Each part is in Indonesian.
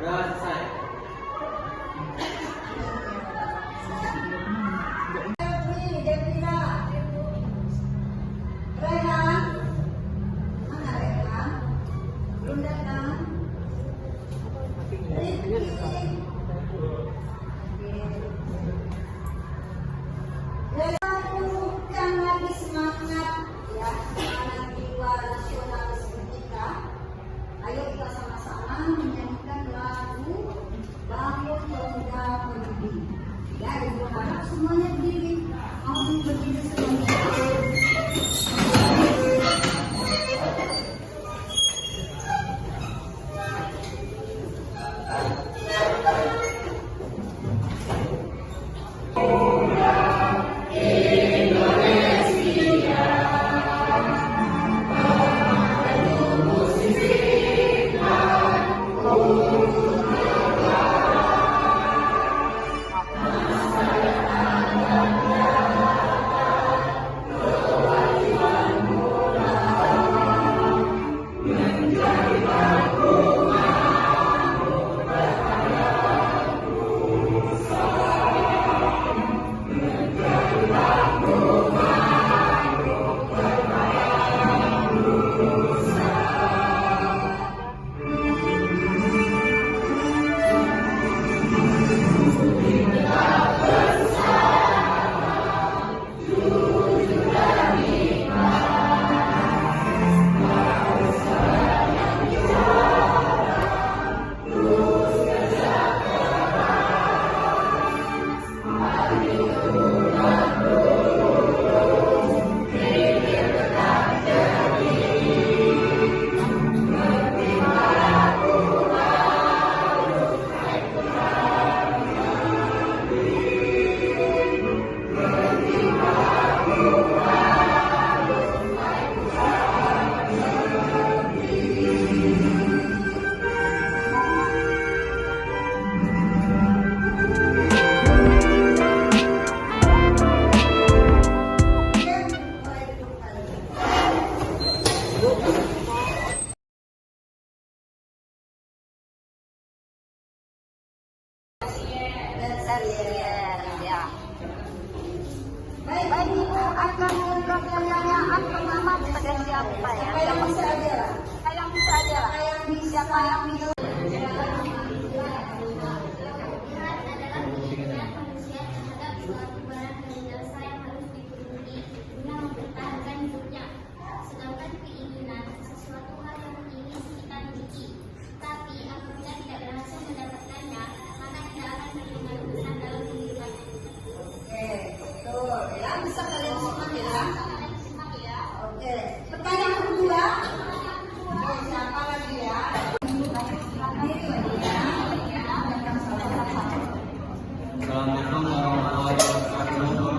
Udah selesai. Ayo kita sama-sama menyanyikan lagu Bangun Pemuda Pemudi. Ya, ibu harap semuanya berdiri. Mau berdiri semuanya. Baik, Ibu akan memberikan pertanyaan pertama kepada siapa ya? Yang bisa aja lah. Yang bisa aja lah. Siapa yang bisa? Bisa kalian simak ya. Oke. Pertanyaan kedua. Siapa lagi ya? Assalamualaikum warahmatullahi wabarakatuh.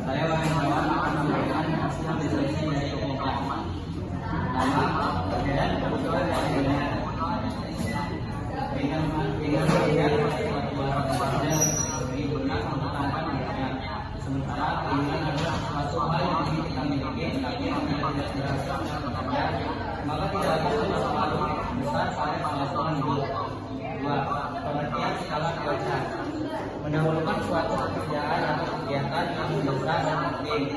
Saya Wawan akan memberikan hasil diskusi dari kelompok 4. Nama, dan kebutuhan dengan melihat suatu barang kepada digunakan untuk tampan misalnya. Sementara keinginan adalah suatu hal yang ingin kita miliki, tapi yang tidak dirasakan kepadanya, maka tidak akan terlalu besar pada pengetahuan hidup. 2. Pengertian skala prioritas mendahulukan suatu pekerjaan atau kegiatan yang mendesak dan penting.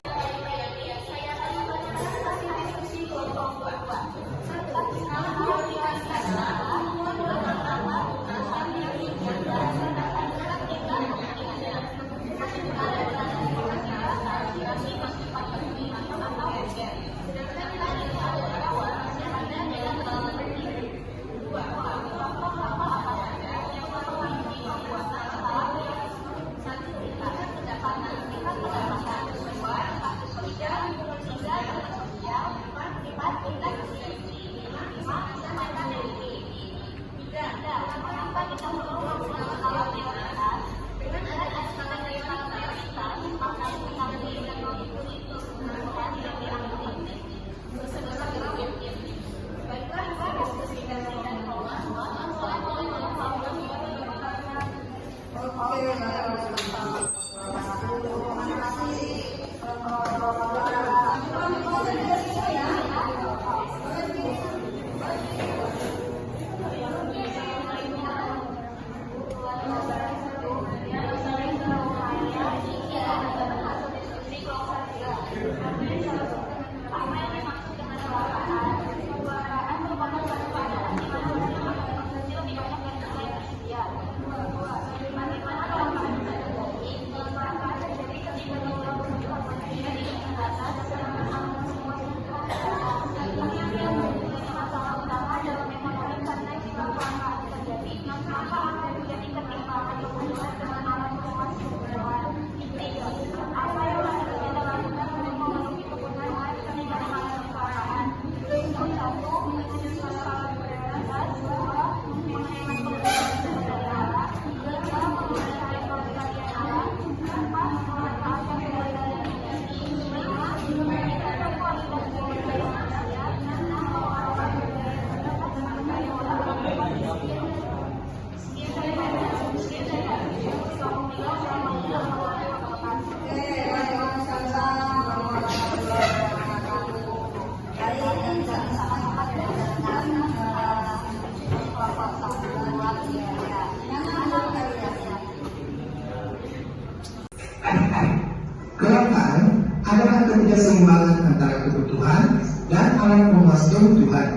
keseimbangan antara kebutuhan dan alat pemuas kebutuhan.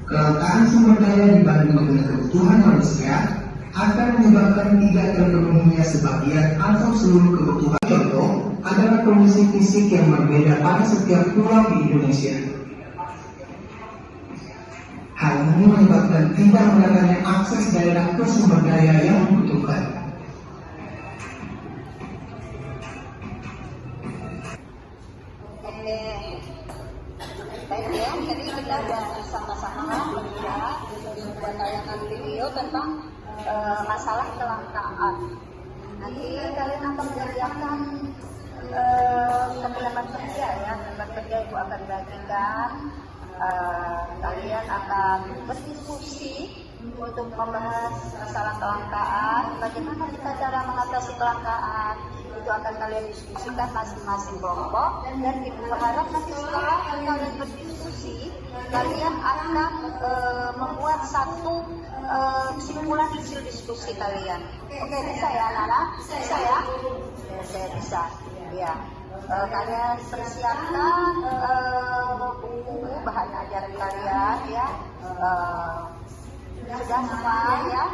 Kelangkaan sumber daya dibanding dengan kebutuhan manusia akan menyebabkan tidak terpenuhinya sebagian atau seluruh kebutuhan. Contoh adalah kondisi fisik yang berbeda pada setiap pulau di Indonesia. Hal ini menyebabkan tidak meratanya akses daerah ke sumber daya yang dibutuhkan. Baik ya, jadi kita sudah sama-sama melihat sebuah tayangan video tentang masalah kelangkaan. Nanti kalian akan mengerjakan keterangan kerja ya, keterangan kerja Ibu akan bagikan. Kalian akan berdiskusi untuk membahas masalah kelangkaan, bagaimana kita cara mengatasi kelangkaan. Itu akan kalian diskusikan masing-masing kelompok, dan Ibu berharap nanti setelah kalian berdiskusi, kalian akan membuat satu kesimpulan hasil diskusi kalian. Oke, bisa ya anak-anak? Bisa ya? Oke, bisa. Ya. Kalian persiapkan buku bahan ajaran kalian ya. Sudah semua ya.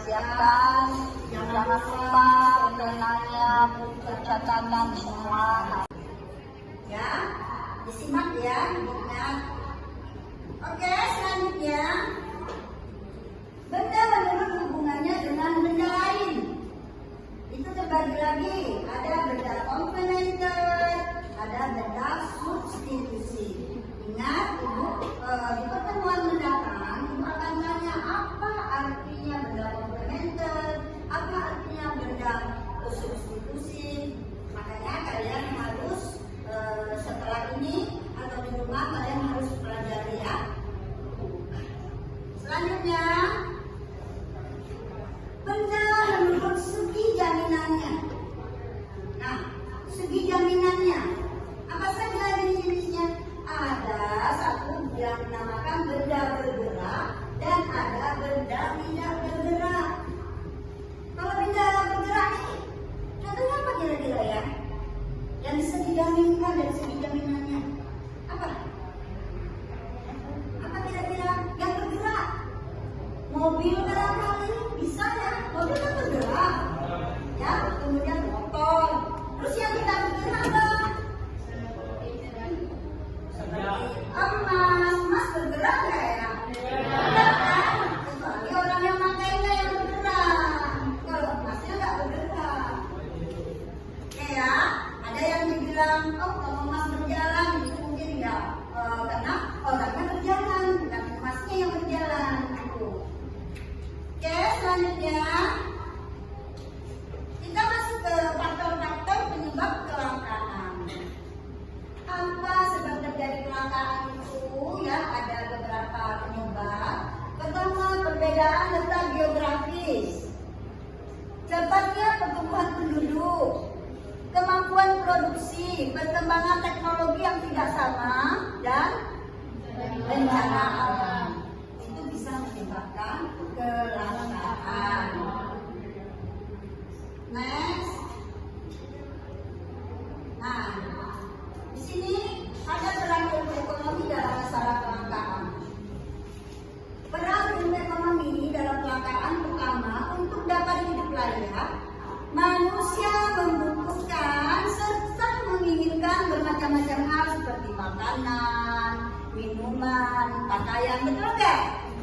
Siapkan, jangan lupa penanya, buku catatan semua. Ya, disimak ya bukunya. Oke, selanjutnya benda menurut hubungannya dengan benda lain. Itu terbagi lagi, ada benda komplementer, ada benda substitusi. Ingat, Ibu, di pertemuan mendatang, Ibu akan tanya apa artinya benda komplementer, apa artinya benda substitusi. Makanya kalian harus setelah ini atau di rumah kalian harus pelajari ya. Selanjutnya, benda menurut segi jaminannya. Nah, segi jaminannya apa saja jenis-jenisnya? Ada satu yang dinamakan benda bergerak dan ada benda tidak bergerak. Kalau benda bergerak ini contohnya apa kira-kira ya? Yang bisa dijaminkan dari segi jaminannya apa? Apa kira-kira yang bergerak? Mobil barangkali bisa ya, mobil kan bergerak ya, kemudian motor. Terus yang tidak bergerak apa? Emas bergerak nggak ya? Enggak kan? Kecuali orang yang makainya yang bergerak. Kalau emasnya nggak bergerak. Oke ya, ada yang dibilang, oh kalau emas berjalan itu mungkin ya karena orangnya berjalan, bukan emasnya yang berjalan. Oke, selanjutnya kita masuk ke faktor-faktor penyebab kelangkaan. Apa sebab terjadi kelangkaan itu? Ya, ada beberapa penyebab. Pertama, perbedaan letak geografis, cepatnya pertumbuhan penduduk, kemampuan produksi, perkembangan teknologi yang tidak sama, dan bencana alam. Itu bisa menyebabkan kelangkaan. Next. Nah, di sini ada peran ilmu ekonomi dalam masalah kelangkaan. Peran ilmu ekonomi dalam kelangkaan pertama, untuk dapat hidup layak, manusia membutuhkan serta menginginkan bermacam-macam hal seperti makanan, minuman, pakaian, betul nggak?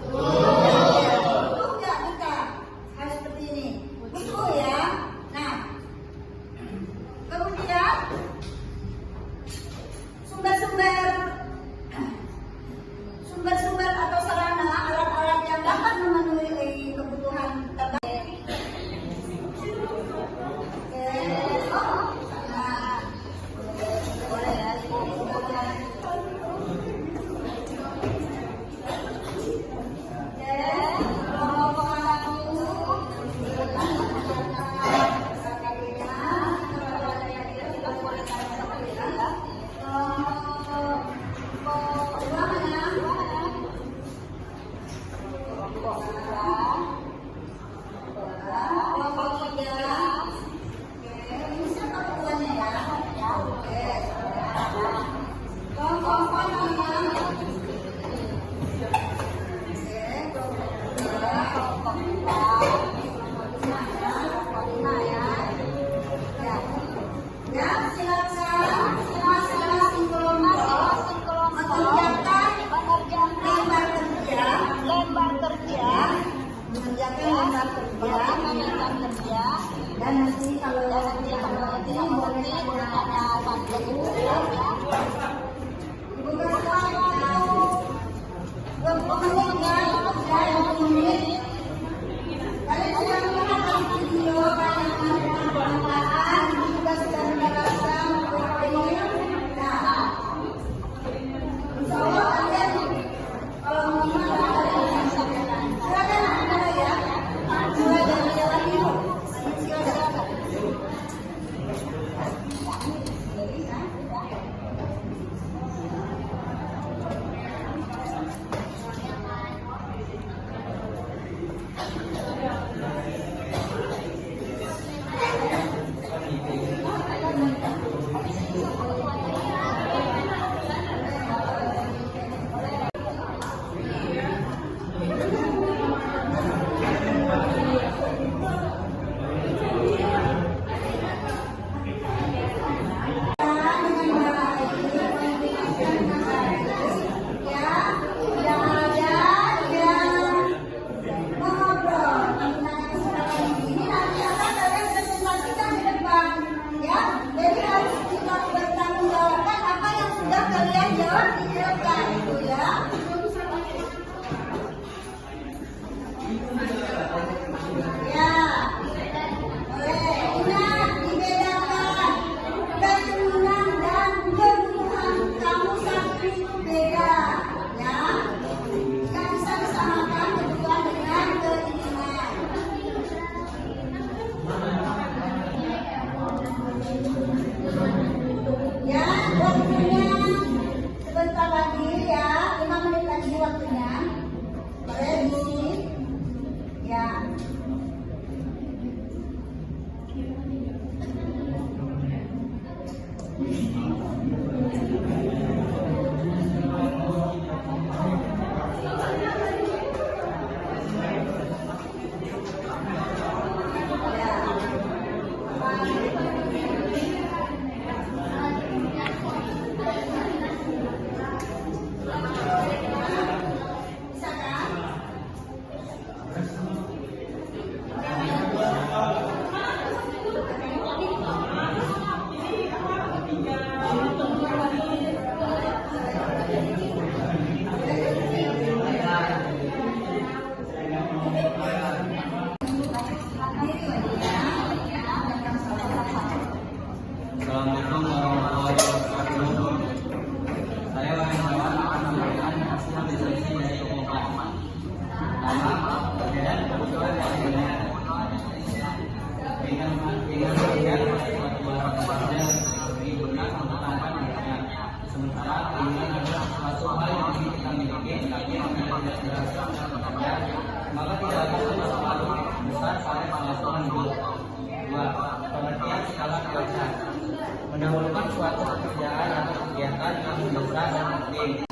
Betul nggak kita? Hal seperti ini, betul ya. Nah, kemudian sumber-sumber atau sarana alat-alat yang dapat memenuhi kebutuhan terbaik. Boleh ya, Oke. kerja, dan nanti kalau nanti boleh ada pajak itu ya. Ibu kalian sudah melihat video pengalaman juga sudah mendapatkan ini. Nah, insya Allah kalian kalau mau silakan ada ya. Mulai dari jalan itu. Silakan. Assalamualaikum warahmatullahi wabarakatuh. Saya Wawan akan memberikan hasil diskusi dari kelompok. Dan kebetulan dengan melihat suatu barang kepada lebih benar untuk tanpa melihat. Sementara keinginan adalah suatu hal yang kita miliki, tapi yang tidak dirasakan dan bekerja, maka tidak akan termasuk malu besar pada pengasuhan hidup. 2. Pengertian skala kewajaran mendahulukan suatu pekerjaan atau kegiatan yang mendesak dan penting.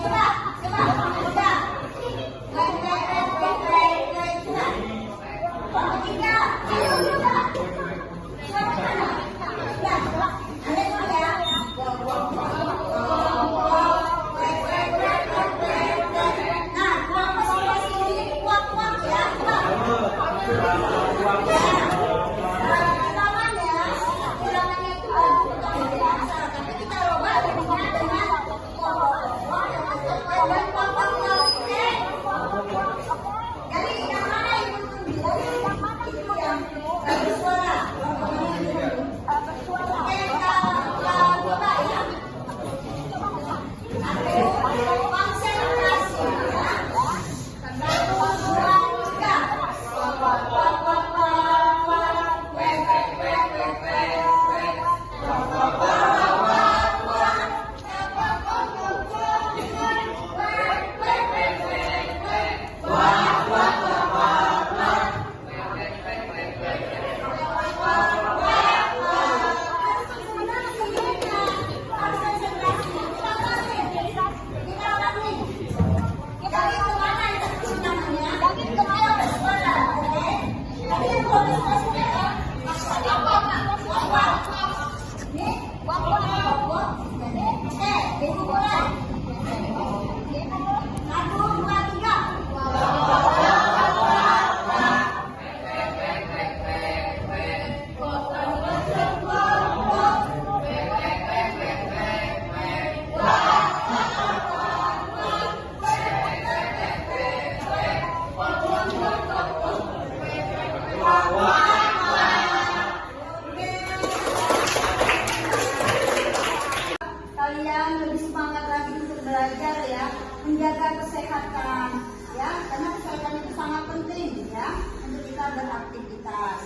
ya, menjaga kesehatan ya, karena kesehatan itu sangat penting ya untuk kita beraktivitas.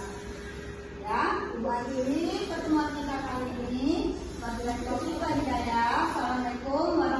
Ya, Ibu akhiri pertemuan kita kali ini. Wabillahi taufiq wal hidayah. Assalamualaikum warahmatullahi wabarakatuh.